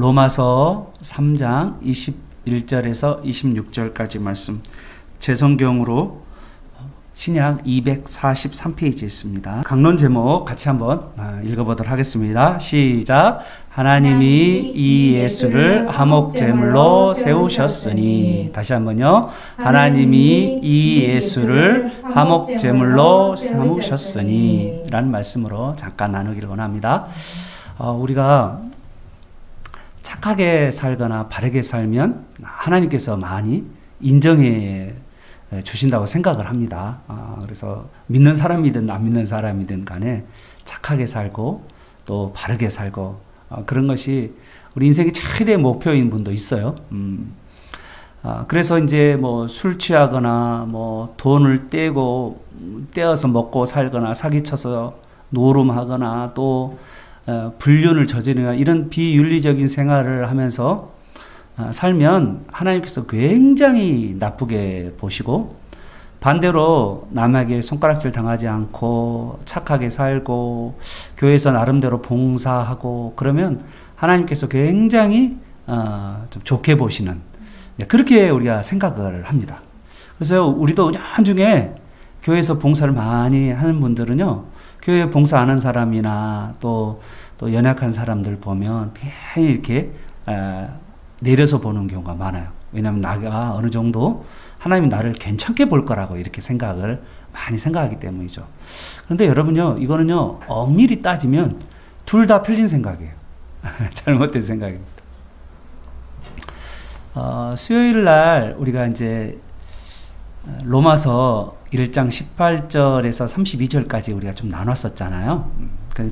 로마서 3장 21절에서 26절까지 말씀, 제 성경으로 신약 243페이지에 있습니다. 강론 제목 같이 한번 읽어보도록 하겠습니다. 시작. 하나님이 이 예수를 화목제물로 세우셨으니. 다시 한번요. 하나님이 이 예수를 화목제물로 세우셨으니 라는 말씀으로 잠깐 나누기를 원합니다. 우리가 착하게 살거나 바르게 살면 하나님께서 많이 인정해 주신다고 생각을 합니다. 그래서 믿는 사람이든 안 믿는 사람이든 간에 착하게 살고 또 바르게 살고 그런 것이 우리 인생의 최대의 목표인 분도 있어요. 그래서 이제 뭐 술 취하거나 뭐 돈을 떼어서 먹고 살거나 사기쳐서 노름하거나 또 불륜을 저지르거나 이런 비윤리적인 생활을 하면서 살면 하나님께서 굉장히 나쁘게 보시고, 반대로 남에게 손가락질 당하지 않고 착하게 살고 교회에서 나름대로 봉사하고 그러면 하나님께서 굉장히 좀 좋게 보시는, 그렇게 우리가 생각을 합니다. 그래서 우리도 나중에 교회에서 봉사를 많이 하는 분들은요, 교회 봉사하는 사람이나 또 연약한 사람들 보면 괜히 이렇게 내려서 보는 경우가 많아요. 왜냐하면 나가 어느 정도 하나님이 나를 괜찮게 볼 거라고 이렇게 생각을 많이 생각하기 때문이죠. 그런데 여러분요, 이거는요, 엄밀히 따지면 둘 다 틀린 생각이에요. 잘못된 생각입니다. 수요일 날 우리가 이제 로마서 1장 18절에서 32절까지 우리가 좀 나눴었잖아요.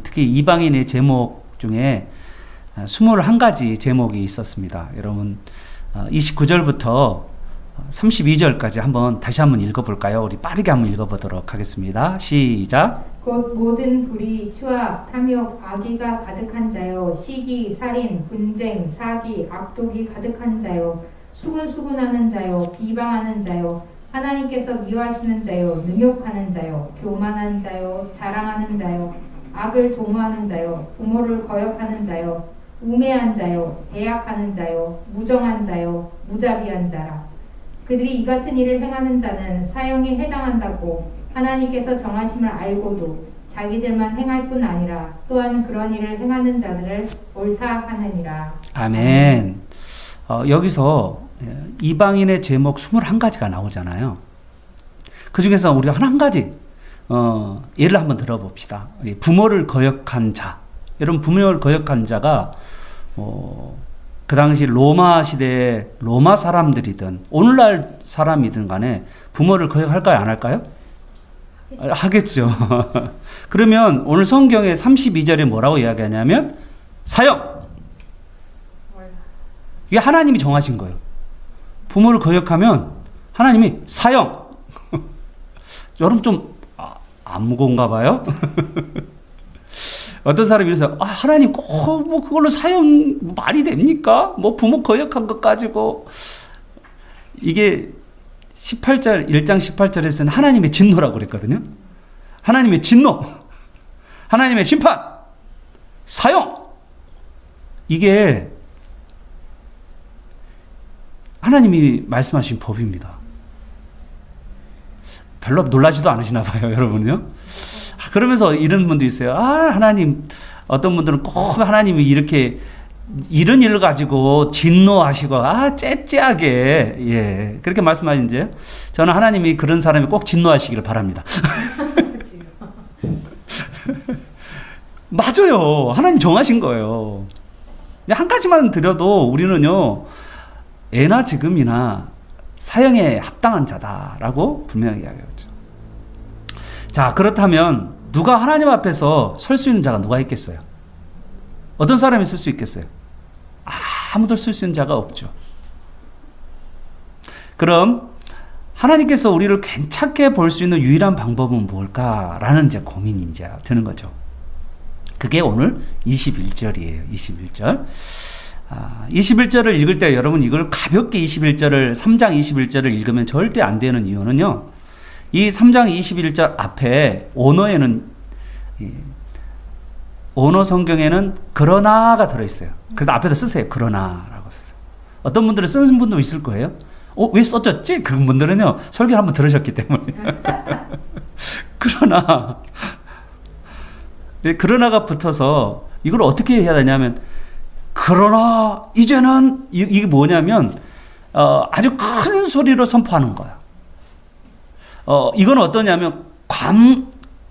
특히 이방인의 제목 중에 21가지 제목이 있었습니다. 여러분 29절부터 32절까지 다시 한번 읽어볼까요? 우리 빠르게 한번 읽어보도록 하겠습니다. 시작. 곧 모든 불의, 추악, 탐욕, 악의가 가득한 자요, 시기, 살인, 분쟁, 사기, 악독이 가득한 자요, 수군수군하는 자요, 비방하는 자요, 하나님께서 미워하시는 자요, 능욕하는 자요, 교만한 자요, 자랑하는 자요, 악을 도모하는 자요, 부모를 거역하는 자요, 우매한 자요, 배약하는 자요, 무정한 자요, 무자비한 자라. 그들이 이 같은 일을 행하는 자는 사형에 해당한다고 하나님께서 정하심을 알고도 자기들만 행할 뿐 아니라 또한 그런 일을 행하는 자들을 옳다 하느니라. 아멘. 여기서 이방인의 제목 21가지가 나오잖아요. 그 중에서 우리가 한 가지 예를 한번 들어봅시다. 부모를 거역한 자. 여러분, 부모를 거역한 자가 그 당시 로마 시대에 로마 사람들이든 오늘날 사람이든 간에 부모를 거역할까요, 안 할까요? 하겠죠. 그러면 오늘 성경의 32절에 뭐라고 이야기하냐면 사형. 이게 하나님이 정하신 거예요. 부모를 거역하면 하나님이 사형. 여러분 좀 안 무거운가 봐요? 어떤 사람이 이래서 하나님 뭐 그걸로 사형 말이 됩니까? 뭐 부모 거역한 것 가지고. 이게 1장 18절에서는 하나님의 진노라고 그랬거든요. 하나님의 진노, 하나님의 심판, 사형. 이게 하나님이 말씀하신 법입니다. 별로 놀라지도 않으시나 봐요, 여러분요. 그러면서 이런 분도 있어요. 하나님, 어떤 분들은 꼭 하나님이 이렇게 이런 일을 가지고 진노하시고 째째하게 그렇게 말씀하시는데, 저는 하나님이 그런 사람이 꼭 진노하시기를 바랍니다. 맞아요. 하나님 정하신 거예요. 한 가지만 드려도 우리는요, 애나 지금이나 사형에 합당한 자다라고 분명히 이야기하죠. 자, 그렇다면 누가 하나님 앞에서 설 수 있는 자가 누가 있겠어요? 어떤 사람이 설 수 있겠어요? 아무도 설 수 있는 자가 없죠. 그럼 하나님께서 우리를 괜찮게 볼 수 있는 유일한 방법은 뭘까라는 이제 고민이 이제 드는 거죠. 그게 오늘 21절이에요. 21절. 21절을 읽을 때 여러분 이걸 가볍게 3장 21절을 읽으면 절대 안 되는 이유는요, 이 3장 21절 앞에 언어에는 원어 성경에는 그러나가 들어있어요. 그래도 앞에다 쓰세요. 그러나라고 쓰세요. 어떤 분들은 쓰는 분도 있을 거예요. 왜 써졌지? 그런 분들은요, 설교 한번 들으셨기 때문에. 그러나, 그러나가 붙어서 이걸 어떻게 해야 되냐면, 그러나 이제는 이게 뭐냐면 아주 큰 소리로 선포하는 거야. 이건 어떠냐면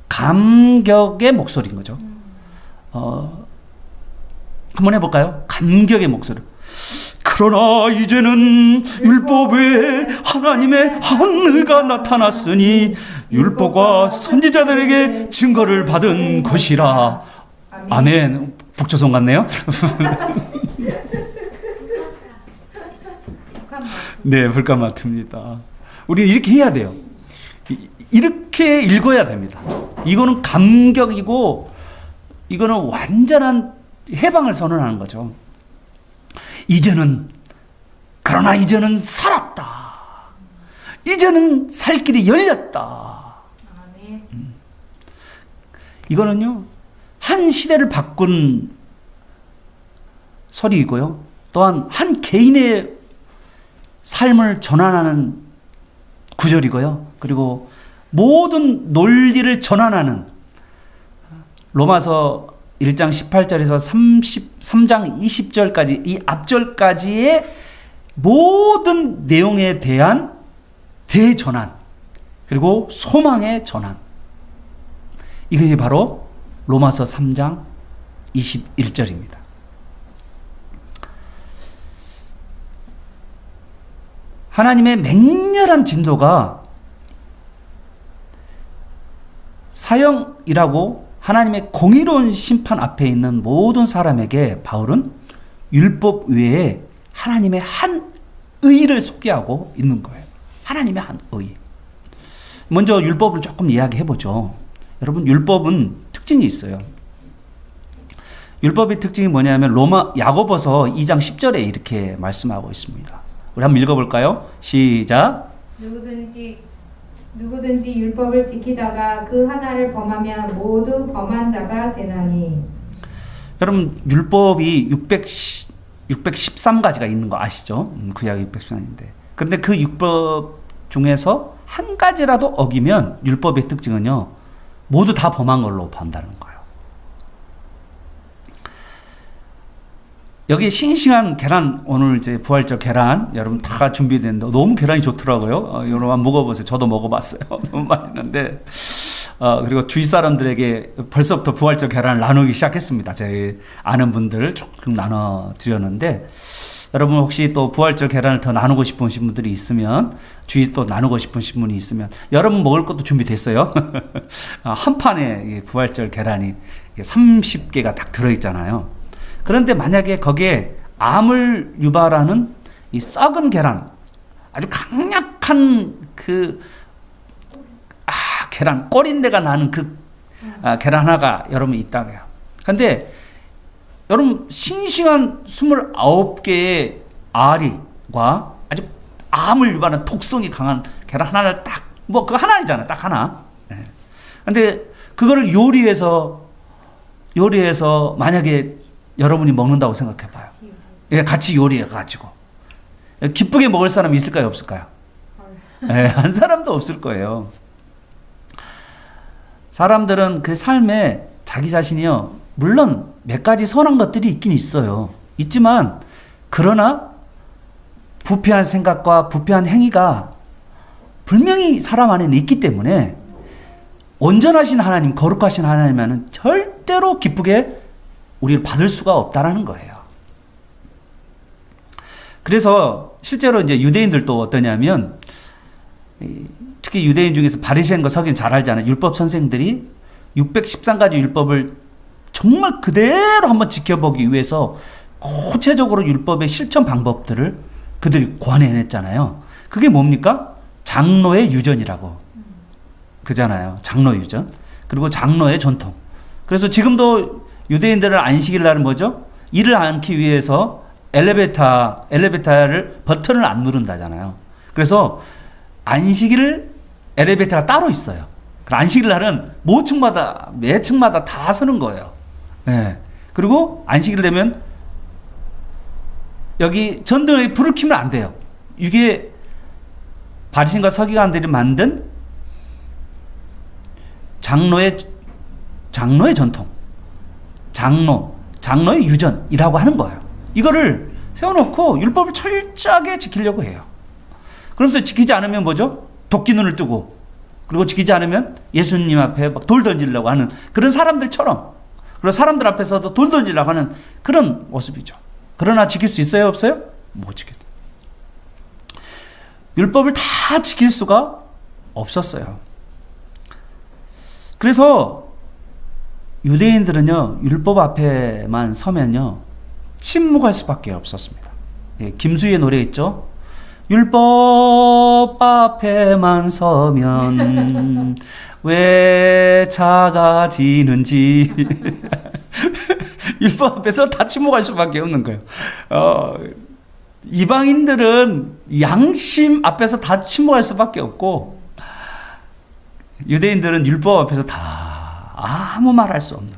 감격의 목소리인 거죠. 한번 해볼까요? 감격의 목소리. 그러나 이제는 율법에 하나님의 한의가 나타났으니 율법과 선지자들에게 증거를 받은 것이라. 아멘. 북조선 같네요. 네, 불가마트입니다. 우리 이렇게 해야 돼요. 이렇게 읽어야 됩니다. 이거는 감격이고, 이거는 완전한 해방을 선언하는 거죠. 그러나 이제는 살았다. 이제는 살 길이 열렸다. 이거는요, 한 시대를 바꾼 소리이고요. 또한 한 개인의 삶을 전환하는 구절이고요. 그리고 모든 논리를 전환하는 로마서 1장 18절에서 33장 20절까지 이 앞절까지의 모든 내용에 대한 대전환 그리고 소망의 전환. 이게 바로 로마서 3장 21절입니다. 하나님의 맹렬한 진도가 사형이라고 하나님의 공의로운 심판 앞에 있는 모든 사람에게 바울은 율법 외에 하나님의 한 의를 소개하고 있는 거예요. 하나님의 한 의. 먼저 율법을 조금 이야기해 보죠. 여러분, 율법은 특징이 있어요. 율법의 특징이 뭐냐면 야고보서 2장 10절에 이렇게 말씀하고 있습니다. 우리 한번 읽어볼까요? 시작. 누구든지 율법을 지키다가 그 하나를 범하면 모두 범한 자가 되나니. 여러분, 율법이 613가지가 있는 거 아시죠? 구약 613인데. 그런데 그 율법 중에서 한 가지라도 어기면 율법의 특징은요, 모두 다 범한 걸로 본다는 거예요. 여기 싱싱한 계란, 오늘 이제 부활절 계란 여러분 다 준비됐는데 너무 계란이 좋더라고요. 여러분 한번 먹어보세요. 저도 먹어봤어요. 너무 맛있는데 그리고 주위 사람들에게 벌써부터 부활절 계란을 나누기 시작했습니다. 저희 아는 분들 조금 나눠드렸는데, 여러분 혹시 또 부활절 계란을 더 나누고 싶으신 분들이 있으면, 주위 또 나누고 싶으신 분이 있으면, 여러분 먹을 것도 준비됐어요. 한 판에 부활절 계란이 30개가 딱 들어있잖아요. 그런데 만약에 거기에 암을 유발하는 이 썩은 계란, 아주 강력한 계란, 꼬린내가 나는 계란 하나가 여러분 있다고 해요. 근데 여러분, 싱싱한 29개의 알이과 아주 암을 유발하는 독성이 강한 계란 하나를 그거 하나잖아요. 딱 하나. 네. 근데 그거를 요리해서 만약에 여러분이 먹는다고 생각해 봐요. 같이 요리해 가지고 기쁘게 먹을 사람이 있을까요, 없을까요? 네, 한 사람도 없을 거예요. 사람들은 그 삶에 자기 자신이요, 물론 몇 가지 선한 것들이 있긴 있어요. 있지만 그러나 부패한 생각과 부패한 행위가 분명히 사람 안에는 있기 때문에 온전하신 하나님, 거룩하신 하나님은 절대로 기쁘게 우리를 받을 수가 없다라는 거예요. 그래서 실제로 이제 유대인들도 어떠냐면, 특히 유대인 중에서 바리새인과 서기는 잘 알잖아요. 율법 선생들이 613가지 율법을 정말 그대로 한번 지켜보기 위해서 구체적으로 율법의 실천 방법들을 그들이 고안해냈잖아요. 그게 뭡니까? 장로의 유전이라고 그잖아요. 장로 유전. 그리고 장로의 전통. 그래서 지금도 유대인들은 안식일 날은 뭐죠? 일을 않기 위해서 엘리베이터를 버튼을 안 누른다잖아요. 그래서 안식일 엘리베이터가 따로 있어요. 안식일 날은 매 층마다 다 서는 거예요. 예. 그리고 안식일 되면 여기 전등에 불을 켜면 안 돼요. 이게 바리새인과 서기관들이 만든 장로의 전통, 장로의 유전이라고 하는 거예요. 이거를 세워놓고 율법을 철저하게 지키려고 해요. 그러면서 지키지 않으면 뭐죠? 도끼 눈을 뜨고, 그리고 지키지 않으면 예수님 앞에 막 돌 던지려고 하는 그런 사람들처럼, 그리고 사람들 앞에서도 돌 던지려고 하는 그런 모습이죠. 그러나 지킬 수 있어요, 없어요? 못 지켜요. 율법을 다 지킬 수가 없었어요. 그래서 유대인들은요, 율법 앞에만 서면요, 침묵할 수밖에 없었습니다. 예, 김수희의 노래 있죠? 율법 앞에만 서면 왜 작아지는지. 율법 앞에서 다 침묵할 수밖에 없는 거예요. 이방인들은 양심 앞에서 다 침묵할 수밖에 없고, 유대인들은 율법 앞에서 다 아무 말 할 수 없는.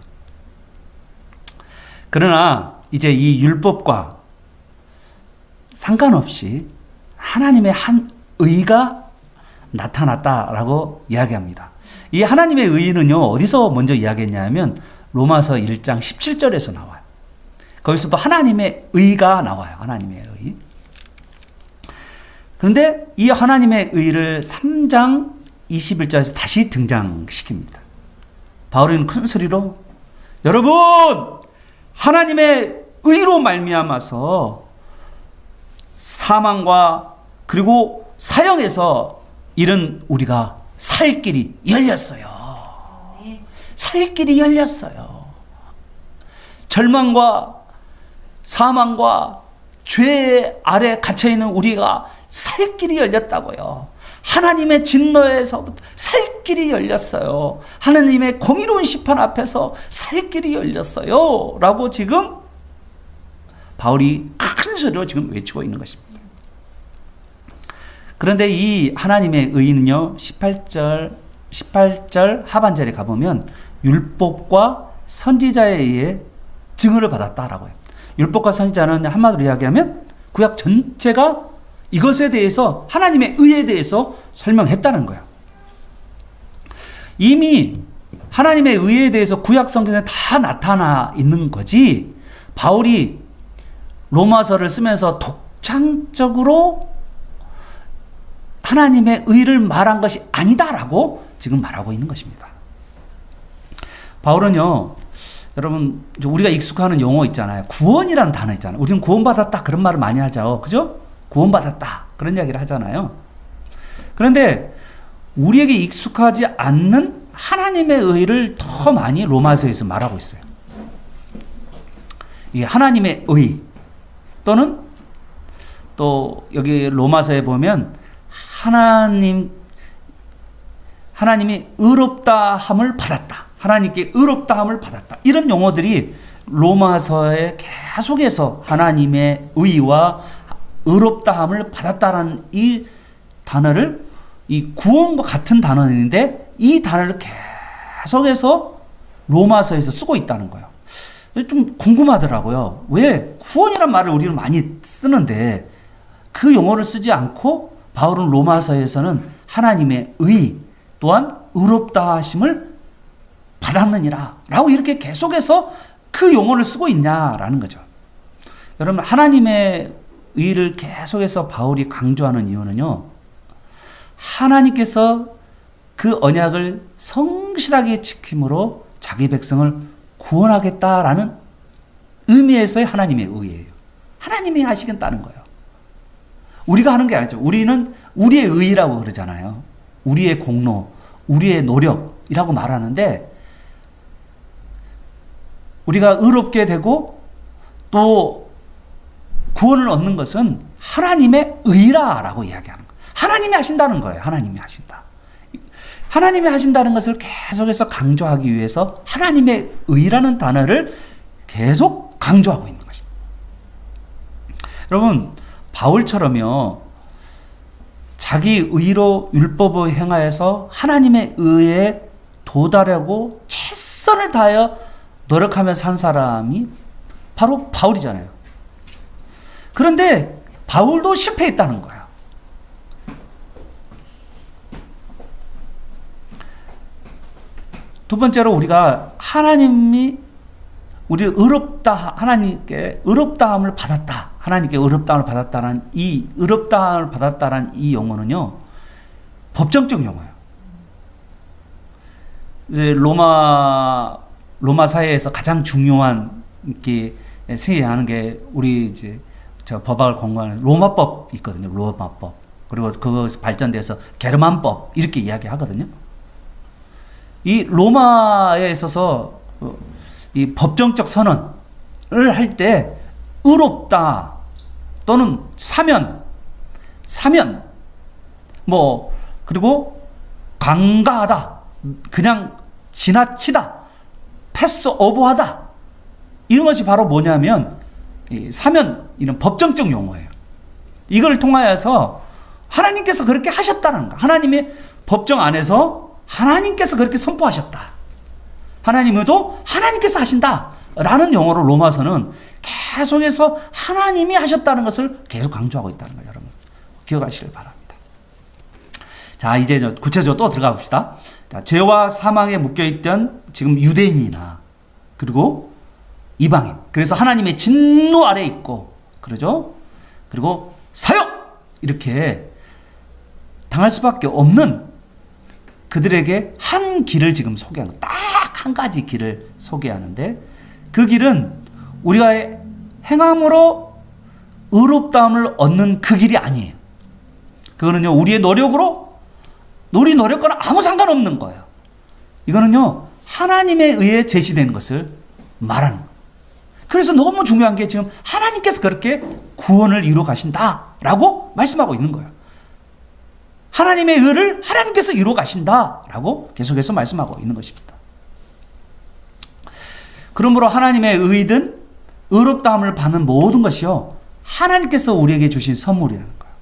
그러나 이제 이 율법과 상관없이 하나님의 한 의가 나타났다라고 이야기합니다. 이 하나님의 의는요, 어디서 먼저 이야기했냐면 로마서 1장 17절에서 나와요. 거기서도 하나님의 의가 나와요. 하나님의 의. 그런데 이 하나님의 의를 3장 21절에서 다시 등장시킵니다. 바울은 큰 소리로, 여러분, 하나님의 의로 말미암아서 사망과 그리고 사형에서 이른 우리가 살 길이 열렸어요. 살 길이 열렸어요. 절망과 사망과 죄 아래 갇혀있는 우리가 살 길이 열렸다고요. 하나님의 진노에서부터 살 길이 열렸어요. 하나님의 공의로운 심판 앞에서 살 길이 열렸어요. 라고 지금 바울이 큰 소리로 지금 외치고 있는 것입니다. 그런데 이 하나님의 의는요, 18절 하반절에 가보면 율법과 선지자에 의해 증언을 받았다라고 해요. 율법과 선지자는 한마디로 이야기하면 구약 전체가 이것에 대해서, 하나님의 의에 대해서 설명했다는 거예요. 이미 하나님의 의에 대해서 구약 성경에 다 나타나 있는 거지, 바울이 로마서를 쓰면서 독창적으로 하나님의 의를 말한 것이 아니다라고 지금 말하고 있는 것입니다. 바울은요, 여러분, 우리가 익숙하는 용어 있잖아요. 구원이라는 단어 있잖아요. 우리는 구원받았다 그런 말을 많이 하죠. 그죠? 구원받았다 그런 이야기를 하잖아요. 그런데 우리에게 익숙하지 않는 하나님의 의를 더 많이 로마서에서 말하고 있어요. 이 하나님의 의, 또는 또 여기 로마서에 보면 하나님이 의롭다함을 받았다, 하나님께 의롭다함을 받았다, 이런 용어들이 로마서에 계속해서 하나님의 의와 의롭다함을 받았다라는 이 단어를, 이 구원과 같은 단어인데 이 단어를 계속해서 로마서에서 쓰고 있다는 거예요. 좀 궁금하더라고요. 왜 구원이란 말을 우리는 많이 쓰는데 그 용어를 쓰지 않고 바울은 로마서에서는 하나님의 의 또한 의롭다 하심을 받았느니라 라고 이렇게 계속해서 그 용어를 쓰고 있냐라는 거죠. 여러분, 하나님의 의를 계속해서 바울이 강조하는 이유는요, 하나님께서 그 언약을 성실하게 지킴으로 자기 백성을 구원하겠다라는 의미에서의 하나님의 의예요. 하나님이 하시겠다는 거예요. 우리가 하는 게 아니죠. 우리는 우리의 의라고 그러잖아요. 우리의 공로, 우리의 노력이라고 말하는데, 우리가 의롭게 되고 또 구원을 얻는 것은 하나님의 의라라고 이야기하는 거예요. 하나님이 하신다는 거예요. 하나님이 하신다. 하나님이 하신다는 것을 계속해서 강조하기 위해서 하나님의 의라는 단어를 계속 강조하고 있는 것입니다. 여러분, 바울처럼요, 자기 의로 율법을 행하여서 하나님의 의에 도달하고 최선을 다하여 노력하며 산 사람이 바로 바울이잖아요. 그런데 바울도 실패했다는 거예요. 두 번째로 우리가 하나님이 우리 하나님께 의롭다함을 받았다. 하나님께 의롭다함을 받았다는 이 의롭다함을 받았다는 이 용어는요, 법정적 용어예요. 이제 로마 사회에서 가장 중요한 게 생각하는 게 우리 이제 저 법학을 공부하는 로마법 있거든요. 로마법. 그리고 그것에서 발전돼서 게르만법 이렇게 이야기하거든요. 이 로마에 있어서 이 법정적 선언을 할 때 의롭다 또는 사면 뭐 그리고 강가하다 그냥 지나치다 패스 오버하다 이런 것이 바로 뭐냐면 이 사면 이런 법정적 용어예요. 이걸 통하여서 하나님께서 그렇게 하셨다는 거. 하나님의 법정 안에서 하나님께서 그렇게 선포하셨다. 하나님의도 하나님께서 하신다라는 용어로 로마서는 계속해서 하나님이 하셨다는 것을 계속 강조하고 있다는 거예요. 여러분 기억하시길 바랍니다. 자, 이제 구체적으로 또 들어가 봅시다. 자, 죄와 사망에 묶여있던 지금 유대인이나 그리고 이방인, 그래서 하나님의 진노 아래 있고 그러죠. 그리고 사역 이렇게 당할 수밖에 없는 그들에게 한 길을 지금 소개하는 거. 딱 한 가지 길을 소개하는데 그 길은 우리가 행함으로 의롭다함을 얻는 그 길이 아니에요. 그거는요, 우리의 노력으로 우리 노력과는 아무 상관없는 거예요. 이거는요, 하나님에 의해 제시되는 것을 말하는 거예요. 그래서 너무 중요한 게 지금 하나님께서 그렇게 구원을 이루어 가신다라고 말씀하고 있는 거예요. 하나님의 의를 하나님께서 이루어 가신다라고 계속해서 말씀하고 있는 것입니다. 그러므로 하나님의 의든 의롭다함을 받는 모든 것이요, 하나님께서 우리에게 주신 선물이라는 거예요.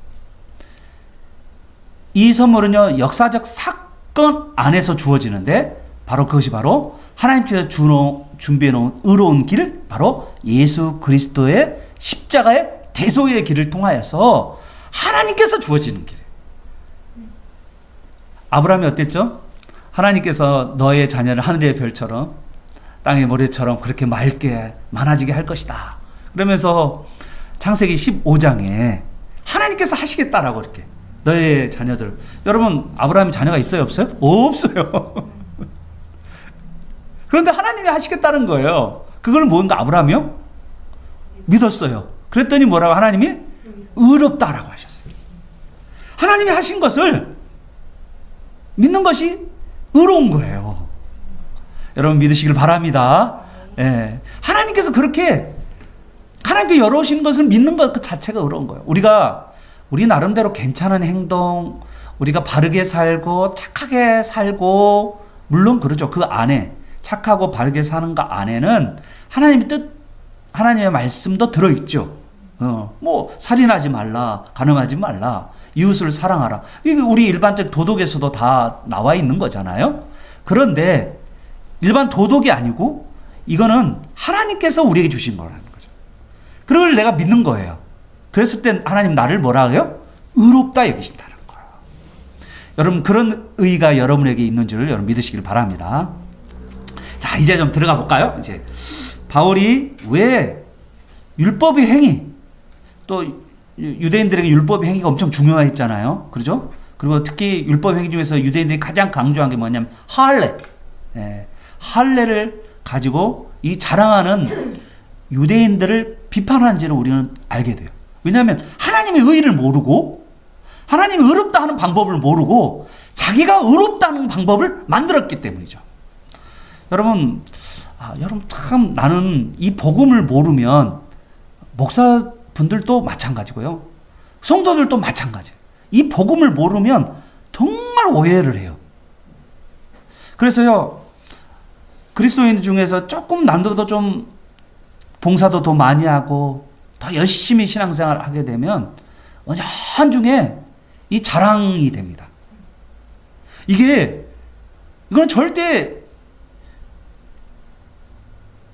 이 선물은요, 역사적 사건 안에서 주어지는데 바로 그것이 바로 하나님께서 준비해 놓은 의로운 길, 바로 예수 그리스도의 십자가의 대속의 길을 통하여서 하나님께서 주어지는 길이에요. 아브라함이 어땠죠? 하나님께서 너의 자녀를 하늘의 별처럼 땅의 모래처럼 그렇게 맑게 많아지게 할 것이다. 그러면서 창세기 15장에 하나님께서 하시겠다라고 이렇게 너의 자녀들. 여러분, 아브라함이 자녀가 있어요, 없어요? 없어요. 그런데 하나님이 하시겠다는 거예요. 그걸 뭔가 아브라함이요? 믿었어요. 그랬더니 뭐라고 하나님이 의롭다라고 하셨어요. 하나님이 하신 것을 믿는 것이 의로운 거예요. 여러분 믿으시길 바랍니다. 예. 하나님께서 그렇게 하나님께 열어오신 것을 믿는 것 그 자체가 의로운 거예요. 우리 나름대로 괜찮은 행동, 우리가 바르게 살고 착하게 살고, 물론 그러죠. 그 안에 착하고 바르게 사는 것 안에는 하나님의 뜻, 하나님의 말씀도 들어있죠. 뭐 살인하지 말라, 간음하지 말라, 이웃을 사랑하라. 이게 우리 일반적 도덕에서도 다 나와 있는 거잖아요. 그런데 일반 도덕이 아니고 이거는 하나님께서 우리에게 주신 거라는 거죠. 그걸 내가 믿는 거예요. 그랬을 땐 하나님 나를 뭐라 해요? 의롭다 여기신다는 거예요. 여러분 그런 의의가 여러분에게 있는 줄 여러분 믿으시길 바랍니다. 자, 이제 좀 들어가 볼까요? 이제 바울이 왜 율법의 행위, 또 유대인들에게 율법의 행위가 엄청 중요했잖아요. 그렇죠? 그리고 특히 율법 행위 중에서 유대인들이 가장 강조한 게 뭐냐면 할례. 예, 할례를 가지고 이 자랑하는 유대인들을 비판하는지를 우리는 알게 돼요. 왜냐하면 하나님의 의의를 모르고 하나님이 의롭다 하는 방법을 모르고 자기가 의롭다는 방법을 만들었기 때문이죠. 여러분 참 나는 이 복음을 모르면 목사분들도 마찬가지고요. 성도들도 마찬가지예요. 이 복음을 모르면 정말 오해를 해요. 그래서요, 그리스도인 중에서 조금 난도도 좀 봉사도 더 많이 하고 더 열심히 신앙생활을 하게 되면 은연 중에 이 자랑이 됩니다. 이건 절대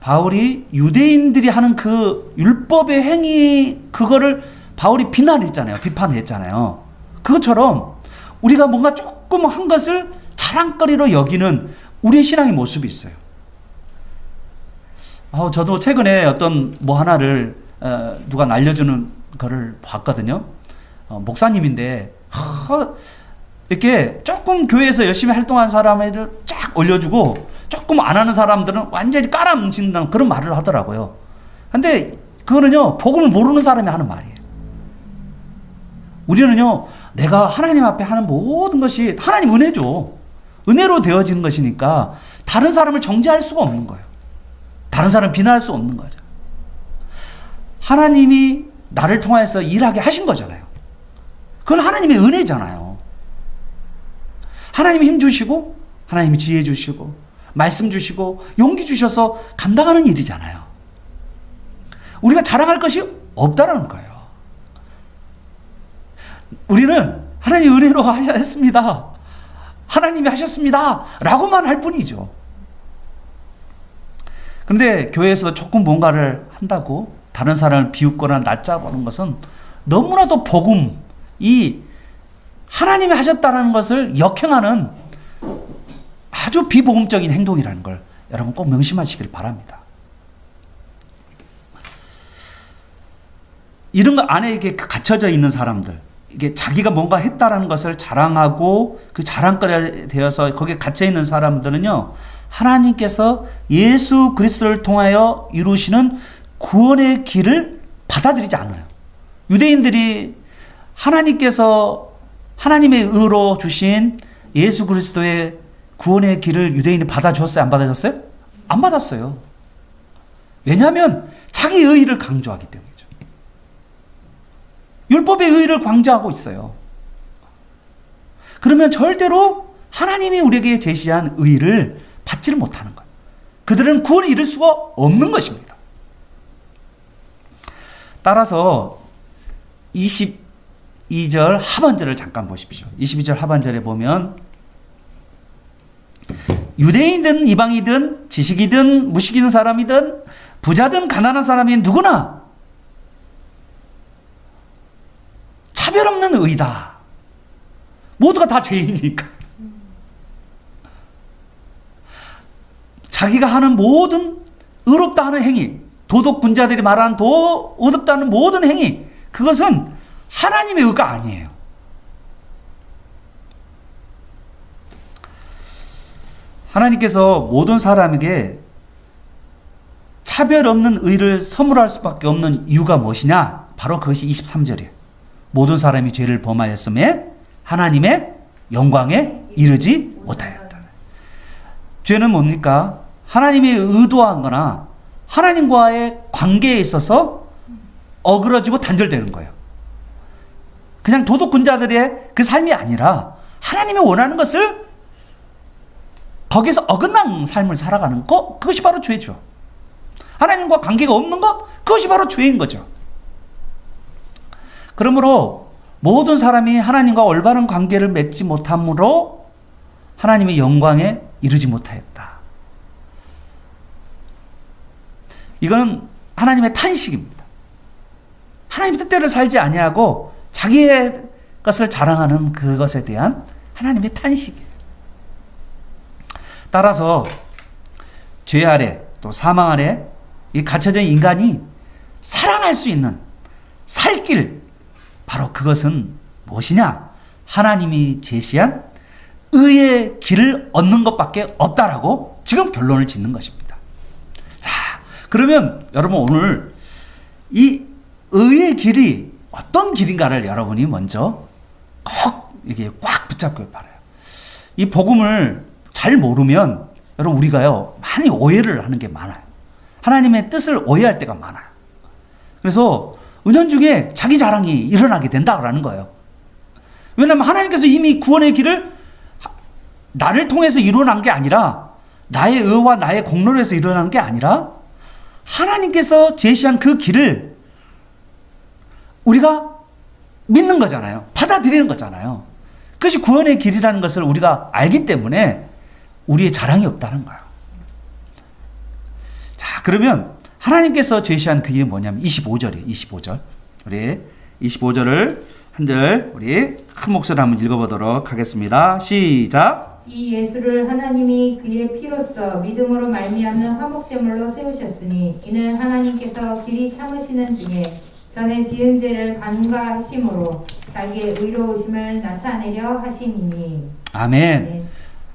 바울이 유대인들이 하는 그 율법의 행위 그거를 바울이 비난했잖아요. 비판했잖아요. 그것처럼 우리가 뭔가 조금 한 것을 자랑거리로 여기는 우리의 신앙의 모습이 있어요. 저도 최근에 어떤 뭐 하나를 누가 날려주는 거를 봤거든요. 목사님인데 이렇게 조금 교회에서 열심히 활동한 사람을 쫙 올려주고 조금 안 하는 사람들은 완전히 깔아뭉친다는 그런 말을 하더라고요. 근데 그거는요, 복음을 모르는 사람이 하는 말이에요. 우리는요, 내가 하나님 앞에 하는 모든 것이 하나님 은혜죠. 은혜로 되어지는 것이니까 다른 사람을 정죄할 수가 없는 거예요. 다른 사람 비난할 수 없는 거죠. 하나님이 나를 통해서 일하게 하신 거잖아요. 그건 하나님의 은혜잖아요. 하나님이 힘 주시고, 하나님이 지혜 주시고, 말씀 주시고, 용기 주셔서 감당하는 일이잖아요. 우리가 자랑할 것이 없다라는 거예요. 우리는 하나님 은혜로 하셨습니다. 하나님이 하셨습니다. 라고만 할 뿐이죠. 그런데 교회에서 조금 뭔가를 한다고 다른 사람을 비웃거나 낮잡아보는 것은 너무나도 복음, 이 하나님이 하셨다는 것을 역행하는 아주 비복음적인 행동이라는 걸 여러분 꼭 명심하시길 바랍니다. 이런 거 안에 이렇게 갇혀져 있는 사람들, 이게 자기가 뭔가 했다라는 것을 자랑하고 그 자랑거리가 되어서 거기에 갇혀 있는 사람들은요, 하나님께서 예수 그리스도를 통하여 이루시는 구원의 길을 받아들이지 않아요. 유대인들이 하나님께서 하나님의 의로 주신 예수 그리스도의 구원의 길을 유대인이 받아줬어요? 안 받아줬어요? 안 받았어요. 왜냐하면 자기 의의를 강조하기 때문이죠. 율법의 의의를 강조하고 있어요. 그러면 절대로 하나님이 우리에게 제시한 의의를 받지를 못하는 거예요. 그들은 구원을 이룰 수가 없는 것입니다. 따라서 22절 하반절을 잠깐 보십시오. 22절 하반절에 보면 유대인이든 이방이든 지식이든 무식이든 사람이든 부자든 가난한 사람이 누구나 차별 없는 의다. 모두가 다 죄인이니까. 자기가 하는 모든 의롭다 하는 행위, 도덕군자들이 말하는 의롭다 하는 모든 행위, 그것은 하나님의 의가 아니에요. 하나님께서 모든 사람에게 차별 없는 의를 선물할 수밖에 없는 이유가 무엇이냐? 바로 그것이 23절이에요. 모든 사람이 죄를 범하였음에 하나님의 영광에 이르지 못하였다. 죄는 뭡니까? 하나님이 의도한 거나 하나님과의 관계에 있어서 어그러지고 단절되는 거예요. 그냥 도덕군자들의 그 삶이 아니라 하나님이 원하는 것을 거기에서 어긋난 삶을 살아가는 것, 그것이 바로 죄죠. 하나님과 관계가 없는 것, 그것이 바로 죄인 거죠. 그러므로 모든 사람이 하나님과 올바른 관계를 맺지 못함으로 하나님의 영광에 이르지 못하였다. 이건 하나님의 탄식입니다. 하나님의 뜻대로 살지 아니하고 자기의 것을 자랑하는 그것에 대한 하나님의 탄식이에요. 따라서 죄 아래 또 사망 아래 이 갇혀진 인간이 살아날 수 있는 살 길, 바로 그것은 무엇이냐? 하나님이 제시한 의의 길을 얻는 것밖에 없다라고 지금 결론을 짓는 것입니다. 자, 그러면 여러분 오늘 이 의의 길이 어떤 길인가를 여러분이 먼저 꼭 이게 꽉 붙잡고 바라요. 이 복음을 잘 모르면 여러분 우리가요 많이 오해를 하는 게 많아요. 하나님의 뜻을 오해할 때가 많아요. 그래서 은연중에 자기 자랑이 일어나게 된다라는 거예요. 왜냐하면 하나님께서 이미 구원의 길을 나를 통해서 이루어난 게 아니라 나의 의와 나의 공로로 해서 일어나는 게 아니라 하나님께서 제시한 그 길을 우리가 믿는 거잖아요. 받아들이는 거잖아요. 그것이 구원의 길이라는 것을 우리가 알기 때문에 우리의 자랑이 없다는 거예요. 자, 그러면 하나님께서 제시한 그 일이 뭐냐면 25절이에요. 25절. 우리 25절을 한 절 우리 큰 목소리로 한번 읽어보도록 하겠습니다. 시작. 이 예수를 하나님이 그의 피로써 믿음으로 말미암는 화목제물로 세우셨으니 이는 하나님께서 길이 참으시는 중에 전에 지은 죄를 간과하심으로 자기의 의로우심을 나타내려 하심이니. 아멘. 네.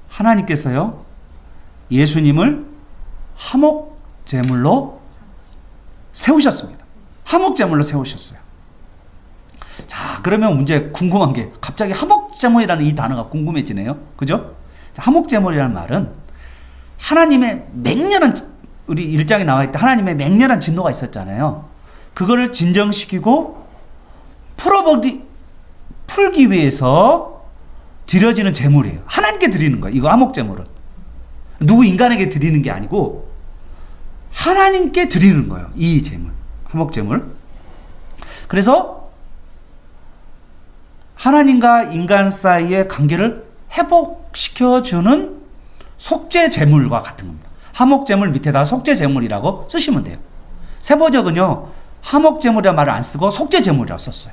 하나님께서요 예수님을 화목제물로 세우셨습니다. 화목제물로 세우셨어요. 자, 그러면 문제 궁금한 게 갑자기 화목제물이라는 이 단어가 궁금해지네요. 그죠? 자, 화목제물이라는 말은 하나님의 맹렬한, 우리 1장에 나와 있다 하나님의 맹렬한 진노가 있었잖아요. 그거를 진정시키고 풀기 위해서 드려지는 제물이에요. 하나님께 드리는 거예요. 이거 화목제물은 누구 인간에게 드리는 게 아니고 하나님께 드리는 거예요. 이 제물, 화목제물. 그래서 하나님과 인간 사이의 관계를 회복시켜주는 속죄제물과 같은 겁니다. 화목제물 밑에다가 속죄제물이라고 쓰시면 돼요. 세번역은요 화목제물이라는 말을 안 쓰고 속죄제물이라고 썼어요.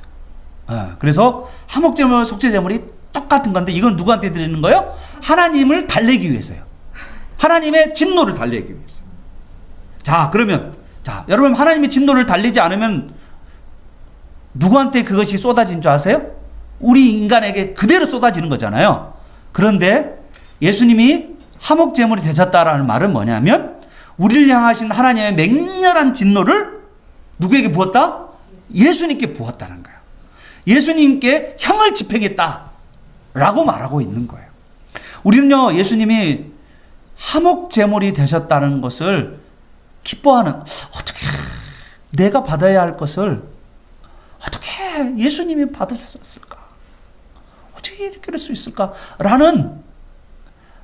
그래서 화목제물, 속죄제물이 똑같은 건데 이건 누구한테 드리는 거예요? 하나님을 달래기 위해서요. 하나님의 진노를 달래기 위해서. 자, 그러면 여러분 하나님의 진노를 달래지 않으면 누구한테 그것이 쏟아진 줄 아세요? 우리 인간에게 그대로 쏟아지는 거잖아요. 그런데 예수님이 화목제물이 되셨다라는 말은 뭐냐면 우리를 향하신 하나님의 맹렬한 진노를 누구에게 부었다? 예수님께 부었다는 거예요. 예수님께 형을 집행했다라고 말하고 있는 거예요. 우리는요 예수님이 화목제물이 되셨다는 것을 기뻐하는, 어떻게 내가 받아야 할 것을 어떻게 예수님이 받으셨을까? 어떻게 이렇게 할 수 있을까? 라는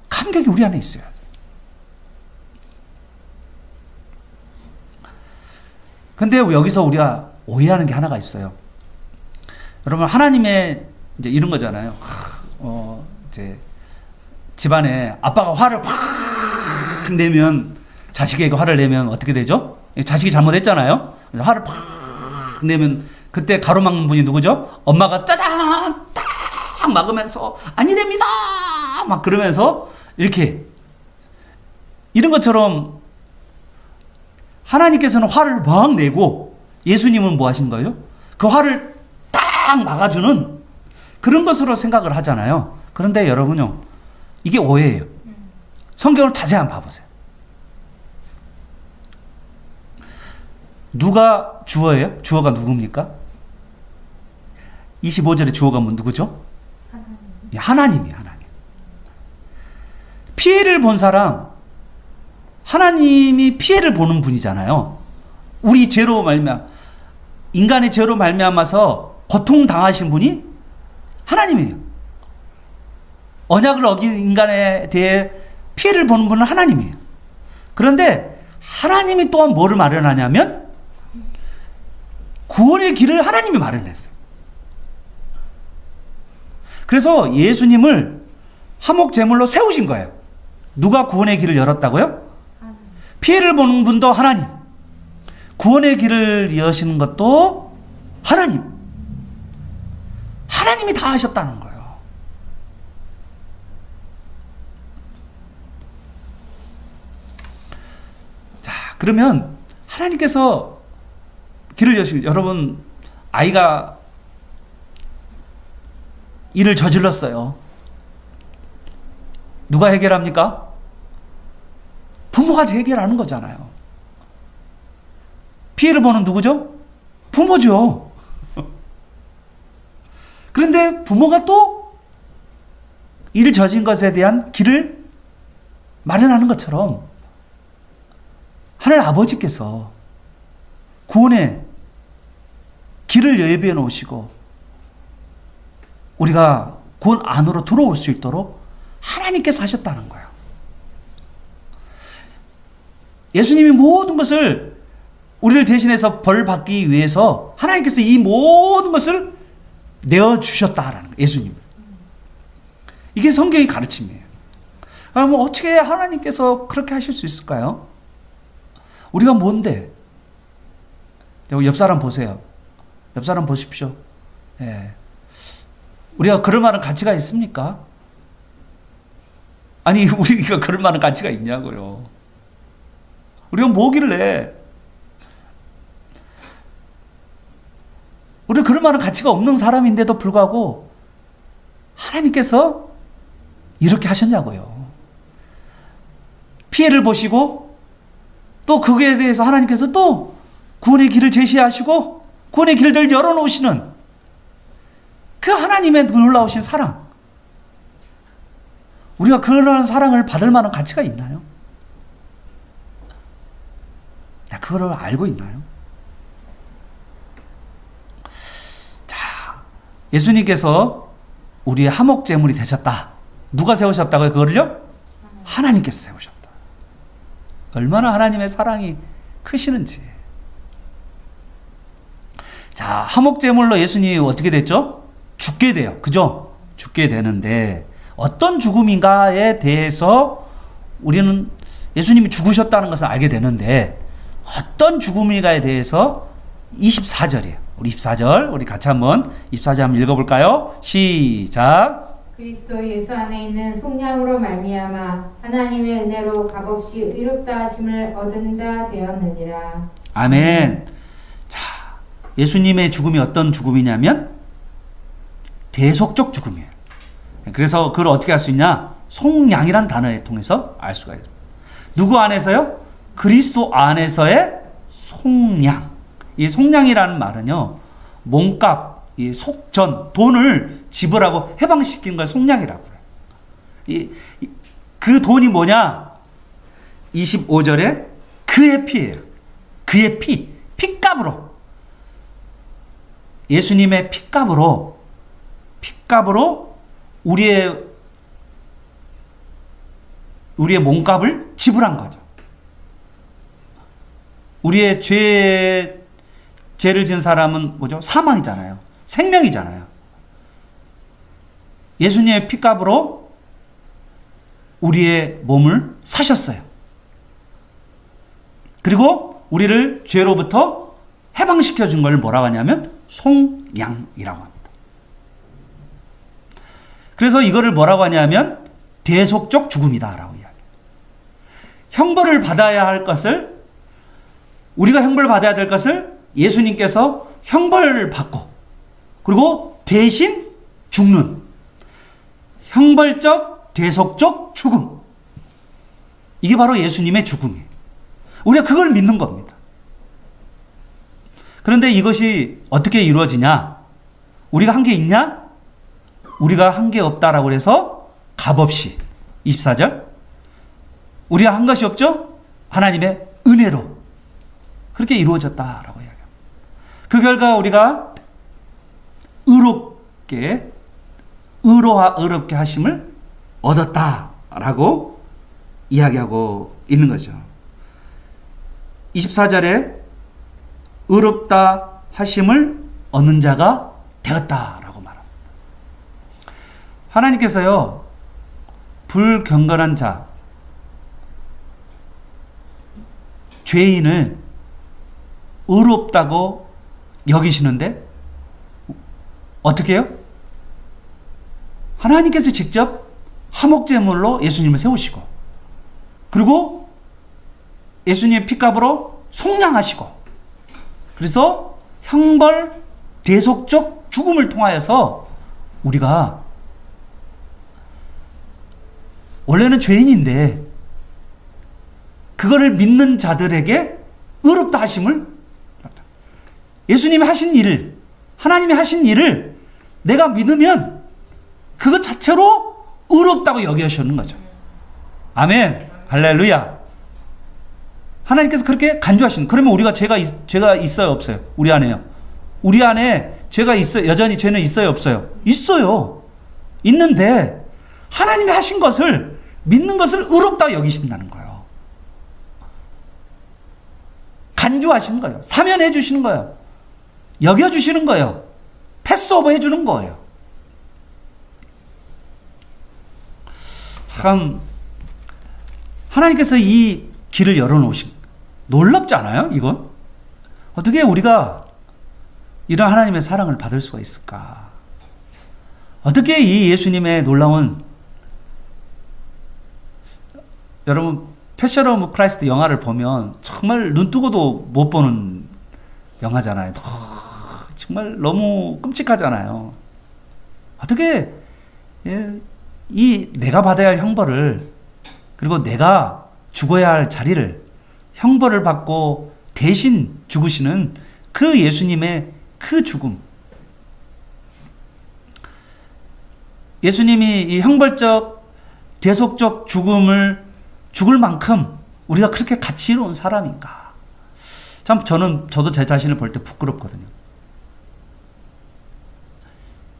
감격이 우리 안에 있어요. 근데 여기서 우리가 오해하는 게 하나가 있어요. 여러분, 하나님의 이제 이런 거잖아요. 이제 집안에 아빠가 화를 팍 내면, 자식에게 화를 내면 어떻게 되죠? 자식이 잘못했잖아요. 화를 팍 내면 그때 가로막는 분이 누구죠? 엄마가 짜잔 딱 막으면서 아니 됩니다 막 그러면서 이렇게, 이런 것처럼 하나님께서는 화를 막 내고 예수님은 뭐 하신 거예요? 그 화를 딱 막아주는 그런 것으로 생각을 하잖아요. 그런데 여러분요, 이게 오해예요. 성경을 자세히 한번 봐보세요. 누가 주어예요? 주어가 누굽니까? 25절의 주어가 누구죠? 하나님이에요. 하나님. 피해를 본 사람, 하나님이 피해를 보는 분이잖아요. 우리 죄로 인간의 죄로 말미암아서 고통당하신 분이 하나님이에요. 언약을 어긴 인간에 대해 피해를 보는 분은 하나님이에요. 그런데 하나님이 또한 뭐를 마련하냐면 구원의 길을 하나님이 마련했어요. 그래서 예수님을 화목제물로 세우신 거예요. 누가 구원의 길을 열었다고요? 피해를 보는 분도 하나님, 구원의 길을 여시는 것도 하나님. 하나님이 다 하셨다는 거예요. 자, 그러면 하나님께서 길을 여시고, 여러분 아이가 일을 저질렀어요. 누가 해결합니까? 부모가 해결하는 거잖아요. 피해를 보는 누구죠? 부모죠. 그런데 부모가 또 일을 저진 것에 대한 길을 마련하는 것처럼 하나님 아버지께서 구원의 길을 예비해 놓으시고 우리가 구원 안으로 들어올 수 있도록 하나님께서 하셨다는 거예요. 예수님이 모든 것을 우리를 대신해서 벌 받기 위해서 하나님께서 이 모든 것을 내어주셨다라는 거예요. 예수님. 이게 성경의 가르침이에요. 어떻게 하나님께서 그렇게 하실 수 있을까요? 우리가 뭔데? 옆 사람 보세요. 옆 사람 보십시오. 예. 우리가 그럴 만한 가치가 있습니까? 아니, 우리가 그럴 만한 가치가 있냐고요. 우리가 뭐길래? 우리가 그럴 만한 가치가 없는 사람인데도 불구하고 하나님께서 이렇게 하셨냐고요. 피해를 보시고 또 그거에 대해서 하나님께서 또 구원의 길을 제시하시고 구원의 길을 열어놓으시는 그 하나님의 놀라우신 사랑. 우리가 그런 사랑을 받을 만한 가치가 있나요? 그걸 알고 있나요? 자, 예수님께서 우리의 화목제물이 되셨다. 누가 세우셨다고요? 그거를요? 하나님께서 세우셨다. 얼마나 하나님의 사랑이 크시는지. 자, 화목제물로 예수님이 어떻게 됐죠? 죽게 돼요. 그죠? 죽게 되는데 어떤 죽음인가에 대해서 우리는 예수님이 죽으셨다는 것을 알게 되는데 어떤 죽음인가에 대해서 24절이에요. 우리 24절 우리 같이 한번 24절 한번 읽어볼까요? 시작. 그리스도 예수 안에 있는 속량으로 말미암아 하나님의 은혜로 값없이 의롭다 하심을 얻은 자 되었느니라. 아멘. 자, 예수님의 죽음이 어떤 죽음이냐면 대속적 죽음이에요. 그래서 그걸 어떻게 할 수 있냐? 속량이란 단어를 통해서 알 수가 있어요. 누구 안에서요? 그리스도 안에서의 속량. 이 속량이라는 말은요, 몸값, 이 속전, 돈을 지불하고 해방시킨 걸 속량이라고 해요. 그 돈이 뭐냐? 25절에 그의 피예요. 그의 피, 핏값으로. 예수님의 핏값으로 우리의 몸값을 지불한 거죠. 우리의 죄를 지은 사람은 뭐죠? 사망이잖아요. 생명이잖아요. 예수님의 핏값으로 우리의 몸을 사셨어요. 그리고 우리를 죄로부터 해방시켜 준 걸 뭐라고 하냐면 속량이라고 합니다. 그래서 이거를 뭐라고 하냐면 대속적 죽음이다라고 이야기해요. 형벌을 받아야 할 것을, 우리가 형벌을 받아야 될 것을 예수님께서 형벌을 받고 그리고 대신 죽는 형벌적 대속적 죽음. 이게 바로 예수님의 죽음이에요. 우리가 그걸 믿는 겁니다. 그런데 이것이 어떻게 이루어지냐? 우리가 한 게 있냐? 우리가 한 게 없다라고 해서 값없이 24절 우리가 한 것이 없죠? 하나님의 은혜로 그렇게 이루어졌다라고 이야기합니다. 그 결과 우리가 의롭게 하심을 얻었다라고 이야기하고 있는 거죠. 24절에 의롭다 하심을 얻는 자가 되었다라고 말합니다. 하나님께서요, 불경건한 자, 죄인을 의롭다고 여기시는데 어떻게 해요? 하나님께서 직접 화목제물로 예수님을 세우시고 그리고 예수님의 핏값으로 속량하시고 그래서 형벌 대속적 죽음을 통하여서 우리가 원래는 죄인인데 그거를 믿는 자들에게 의롭다 하심을, 예수님이 하신 일을, 하나님이 하신 일을 내가 믿으면 그것 자체로 의롭다고 여기시는 거죠. 아멘. 할렐루야. 하나님께서 그렇게 간주하신. 그러면 우리가 죄가 있어요, 없어요? 우리 안에요. 우리 안에 죄가 있어요. 여전히 죄는 있어요, 없어요? 있어요. 있는데 하나님이 하신 것을 믿는 것을 의롭다고 여기신다는 거예요. 간주하시는 거예요. 사면해 주시는 거예요. 여겨주시는 거예요. 패스오버 해주는 거예요. 참 하나님께서 이 길을 열어놓으신, 놀랍지 않아요? 이건? 어떻게 우리가 이런 하나님의 사랑을 받을 수가 있을까? 어떻게 이 예수님의 놀라운, 여러분 패션 오브 크라이스트 영화를 보면 정말 눈 뜨고도 못 보는 영화잖아요. 정말 너무 끔찍하잖아요. 어떻게 이 내가 받아야 할 형벌을, 그리고 내가 죽어야 할 자리를, 형벌을 받고 대신 죽으시는 그 예수님의 그 죽음, 예수님이 이 형벌적 대속적 죽음을 죽을 만큼 우리가 그렇게 가치로운 사람인가? 참 저도 제 자신을 볼 때 부끄럽거든요.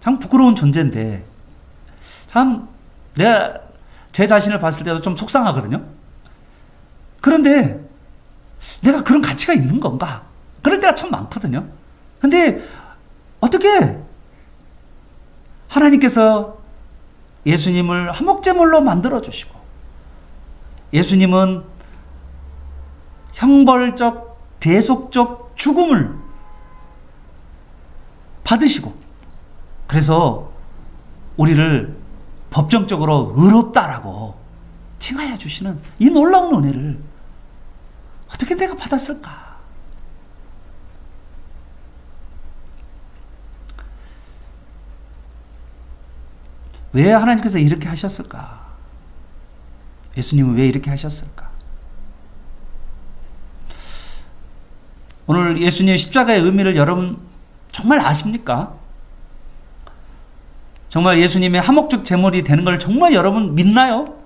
참 부끄러운 존재인데 참 내가 제 자신을 봤을 때도 좀 속상하거든요. 그런데 내가 그런 가치가 있는 건가? 그럴 때가 참 많거든요. 근데 어떻게 하나님께서 예수님을 화목제물로 만들어주시고, 예수님은 형벌적 대속적 죽음을 받으시고, 그래서 우리를 법정적으로 의롭다라고 칭하여 주시는 이 놀라운 은혜를 어떻게 내가 받았을까? 왜 하나님께서 이렇게 하셨을까? 예수님은 왜 이렇게 하셨을까? 오늘 예수님 십자가의 의미를 여러분 정말 아십니까? 정말 예수님의 화목적 제물이 되는 걸 정말 여러분 믿나요?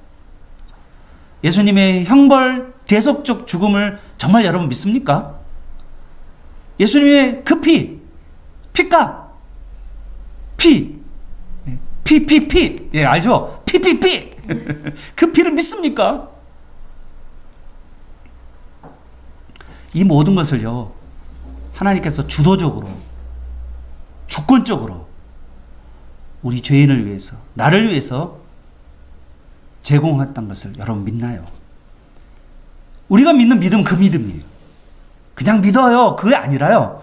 예수님의 형벌 대속적 죽음을 정말 여러분 믿습니까? 예수님의 그 피값, 피, 예, 알죠? 피. 그 피를 믿습니까? 이 모든 것을요, 하나님께서 주도적으로, 주권적으로 우리 죄인을 위해서, 나를 위해서 제공했던 것을 여러분 믿나요? 우리가 믿는 믿음, 그 믿음이에요. 그냥 믿어요. 그게 아니라요.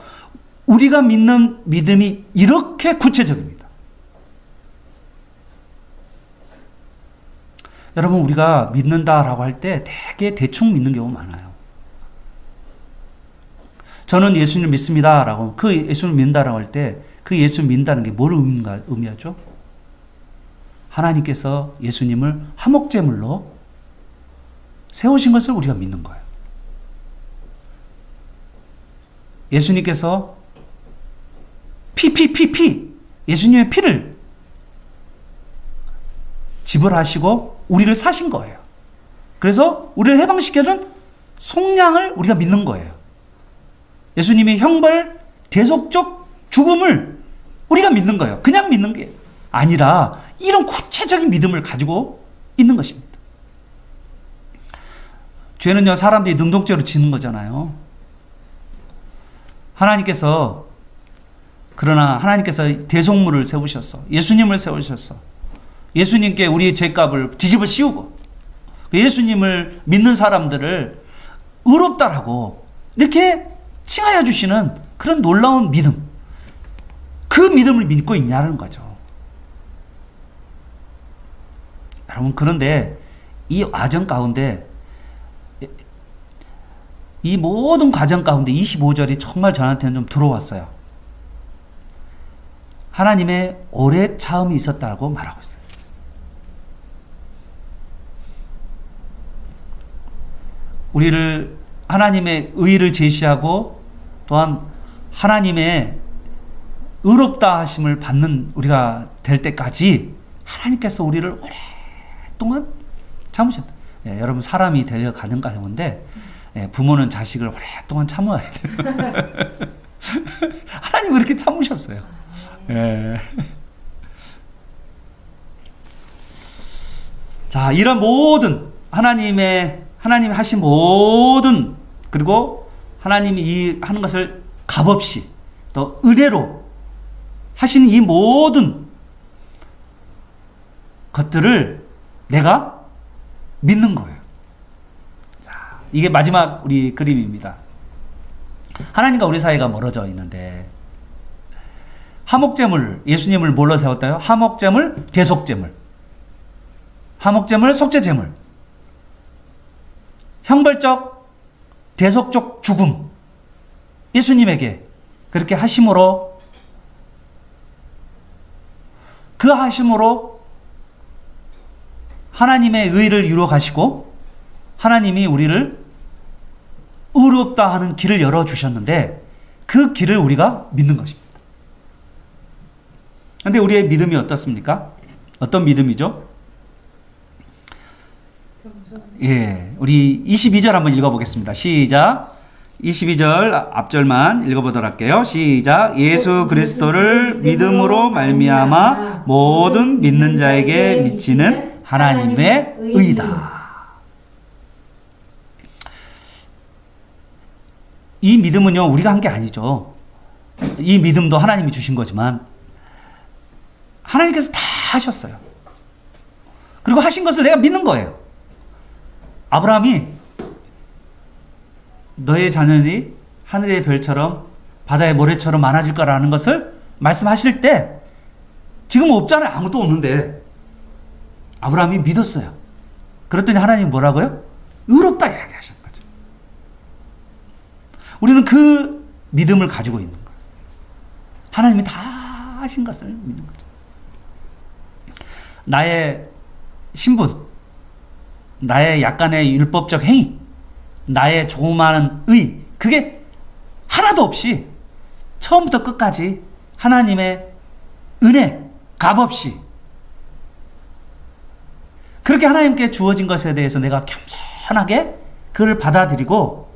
우리가 믿는 믿음이 이렇게 구체적입니다. 여러분, 우리가 믿는다라고 할 때 되게 대충 믿는 경우 많아요. 저는 예수님을 믿습니다라고, 그 예수님을 믿는다라고 할 때 그 예수를 믿는다는 게 뭘 의미하죠? 하나님께서 예수님을 화목제물로 세우신 것을 우리가 믿는 거예요. 예수님께서 예수님의 피를 지불하시고 우리를 사신 거예요. 그래서 우리를 해방시켜준 속량을 우리가 믿는 거예요. 예수님의 형벌 대속적 죽음을 우리가 믿는 거예요. 그냥 믿는 게 아니라 이런 구체적인 믿음을 가지고 있는 것입니다. 죄는요, 사람들이 능동적으로 지는 거잖아요. 그러나 하나님께서 대속물을 세우셨어. 예수님을 세우셨어. 예수님께 우리의 죄값을 뒤집어 씌우고 예수님을 믿는 사람들을 의롭다라고 이렇게 칭하여 주시는 그런 놀라운 믿음, 그 믿음을 믿고 있냐는 거죠. 여러분, 그런데 이 과정 가운데, 이 모든 과정 가운데 25절이 정말 저한테는 좀 들어왔어요. 하나님의 오래 참음이 있었다고 말하고 있어요. 우리를 하나님의 의를 제시하고 또한 하나님의 의롭다 하심을 받는 우리가 될 때까지 하나님께서 우리를 오랫동안 참으셨다. 예, 여러분, 사람이 되려가는 가운데 부모는 자식을 오랫동안 참아야 돼요. 하나님은 그렇게 참으셨어요. 예. 자, 이런 모든 하나님이 하신 모든, 그리고 하나님이 하는 것을 값없이 또 의례로 하신 이 모든 것들을 내가 믿는 거예요. 자, 이게 마지막 우리 그림입니다. 하나님과 우리 사이가 멀어져 있는데 화목제물, 예수님을 뭘로 세웠다요? 화목제물, 대속제물. 화목제물, 속죄제물. 형벌적, 대속적 죽음. 예수님에게 그렇게 하심으로 그 하심으로 하나님의 의를 이루어 가시고 하나님이 우리를 의롭다 하는 길을 열어주셨는데 그 길을 우리가 믿는 것입니다. 그런데 우리의 믿음이 어떻습니까? 어떤 믿음이죠? 예, 우리 22절 한번 읽어보겠습니다. 시작. 22절 앞절만 읽어보도록 할게요. 시작. 예수 그리스도를 믿음으로 말미암아 모든 믿는 자에게 미치는 하나님의 의다. 이 믿음은요, 우리가 한 게 아니죠. 이 믿음도 하나님이 주신 거지만 하나님께서 다 하셨어요. 그리고 하신 것을 내가 믿는 거예요. 아브라함이 너의 자녀니 하늘의 별처럼 바다의 모래처럼 많아질 거라는 것을 말씀하실 때 지금 없잖아요. 아무도 없는데 아브라함이 믿었어요. 그랬더니 하나님이 뭐라고요? 의롭다 이야기하시는 거죠. 우리는 그 믿음을 가지고 있는 거예요. 하나님이 다 하신 것을 믿는 거죠. 나의 신분, 나의 약간의 율법적 행위, 나의 조그마한 의, 그게 하나도 없이 처음부터 끝까지 하나님의 은혜, 값없이 그렇게 하나님께 주어진 것에 대해서 내가 겸손하게 그를 받아들이고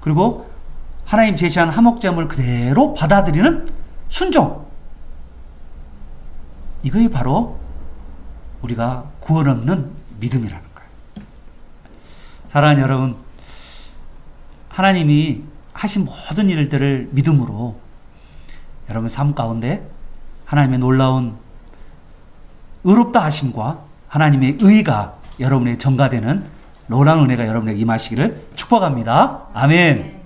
그리고 하나님 제시한 화목제물 그대로 받아들이는 순종, 이것이 바로 우리가 구원 없는 믿음이라는 거예요. 사랑하는 여러분, 하나님이 하신 모든 일들을 믿음으로 여러분 삶 가운데 하나님의 놀라운 의롭다 하심과 하나님의 의가 여러분의 전가되는 놀라운 은혜가 여러분에게 임하시기를 축복합니다. 아멘.